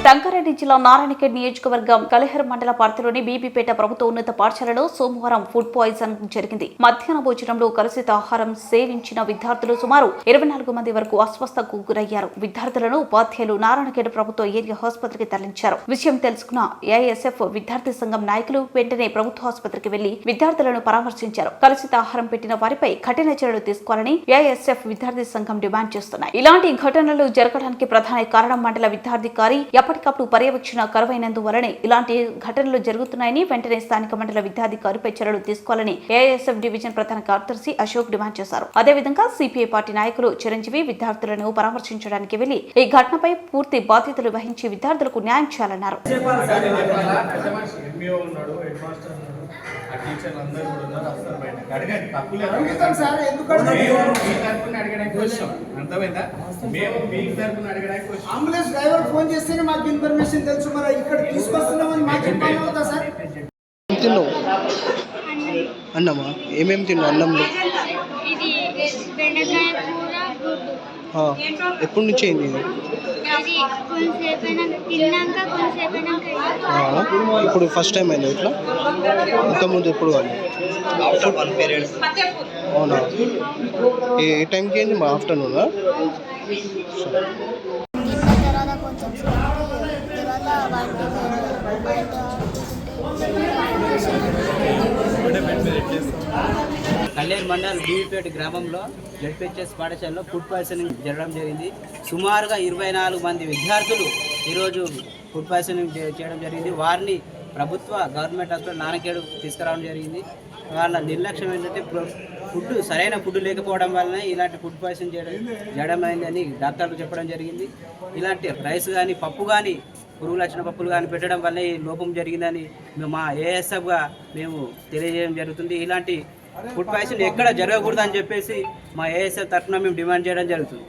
రంగారెడ్డి జిల్లా నారాయణఖేడ్ నియోజకవర్గం కలిహర్ మండల పరిధిలోని బీబీపేట ప్రభుత్వ ఉన్నత పాఠశాలలో సోమవారం ఫుడ్ పాయిజన్ జరిగింది. మధ్యాహ్న భోజనంలో కలుషిత ఆహారం సేవించిన విద్యార్థులు సుమారు 24 మంది వరకు అస్వస్థకు గురయ్యారు. విద్యార్థులను ఉపాధ్యాయులు నారాయణఖేడ్ ప్రభుత్వ ఏరియా ఆసుపత్రికి తరలించారు. విషయం తెలుసుకున్న ఏఐఎస్ఎఫ్ విద్యార్థి సంఘం నాయకులు వెంటనే ప్రభుత్వ ఆసుపత్రికి వెళ్లి విద్యార్థులను పరామర్శించారు. కలుషిత ఆహారం పెట్టిన వారిపై కఠిన చర్యలు తీసుకోవాలని ఏఐఎస్ఎఫ్ విద్యార్థి సంఘం డిమాండ్ చేస్తున్నాయి. ఇలాంటి ఘటనలు జరగడానికి ప్రధాన కారణం మండల విద్యాధికారి ఎప్పటికప్పుడు పర్యవేక్షణ కరువైనందువలనే ఇలాంటి ఘటనలు జరుగుతున్నాయని వెంటనే స్థానిక మండల విద్యాధికారిపై చర్యలు తీసుకోవాలని ఏఐఎస్ఎఫ్ డివిజన్ ప్రధాన కార్యదర్శి అశోక్ డిమాండ్ చేశారు. అదేవిధంగా సిపిఐ పార్టీ నాయకులు చిరంజీవి విద్యార్థులను పరామర్శించడానికి వెళ్లి ఈ ఘటనపై పూర్తి బాధ్యతలు వహించి విద్యార్థులకు న్యాయం చేయాలన్నారు. అంబులెన్స్ డ్రైవర్ ఫోన్ చేస్తేనే మాకు ఇన్ఫర్మేషన్ తెలుసు. మరి ఇక్కడ తీసుకొస్తున్నామని మాకు ఇబ్బంది అవుతా సార్. తిన్నావు అన్నమా? ఏమేమి తిన్నావు అన్నంలో? ఇది బెండకాయ కూర, గుడ్డు. ఎప్పటి నుంచి అయింది ఇది? ఇప్పుడు ఫస్ట్ టైం అయింది ఇట్లా? ఇంతకుముందు ఎప్పుడు కానీ? అవునా? ఏ టైంకి అయింది? మా ఆఫ్టర్నూనా? కళ్యాణ్ మండల్ బీవీపేట గ్రామంలో జడ్పీహెచ్ఎస్ పాఠశాలలో ఫుడ్ పాయిజనింగ్ జరగడం జరిగింది. సుమారుగా 24 మంది విద్యార్థులు ఈరోజు ఫుడ్ పాయిజనింగ్ చేయడం జరిగింది. వారిని ప్రభుత్వ గవర్నమెంట్ హాస్పిటల్ నారాయణఖేడ్ తీసుకురావడం జరిగింది. వాళ్ళ నిర్లక్ష్యం ఏంటంటే సరైన ఫుడ్ లేకపోవడం వలన ఇలాంటి ఫుడ్ పాయిజన్ చేయడం అయిందని డాక్టర్లు చెప్పడం జరిగింది. ఇలాంటి రైస్ కానీ పప్పు కానీ పురుగులు వచ్చిన పప్పులు కానీ పెట్టడం వల్ల ఈ లోపం జరిగిందని మా ఏఎస్ఎఫ్గా మేము తెలియజేయడం జరుగుతుంది. ఇలాంటి ఫుడ్ పాయిజన్ ఎక్కడ జరగకూడదని చెప్పేసి మా ఏఎస్ఎఫ్ తరఫున మేము డిమాండ్ చేయడం జరుగుతుంది.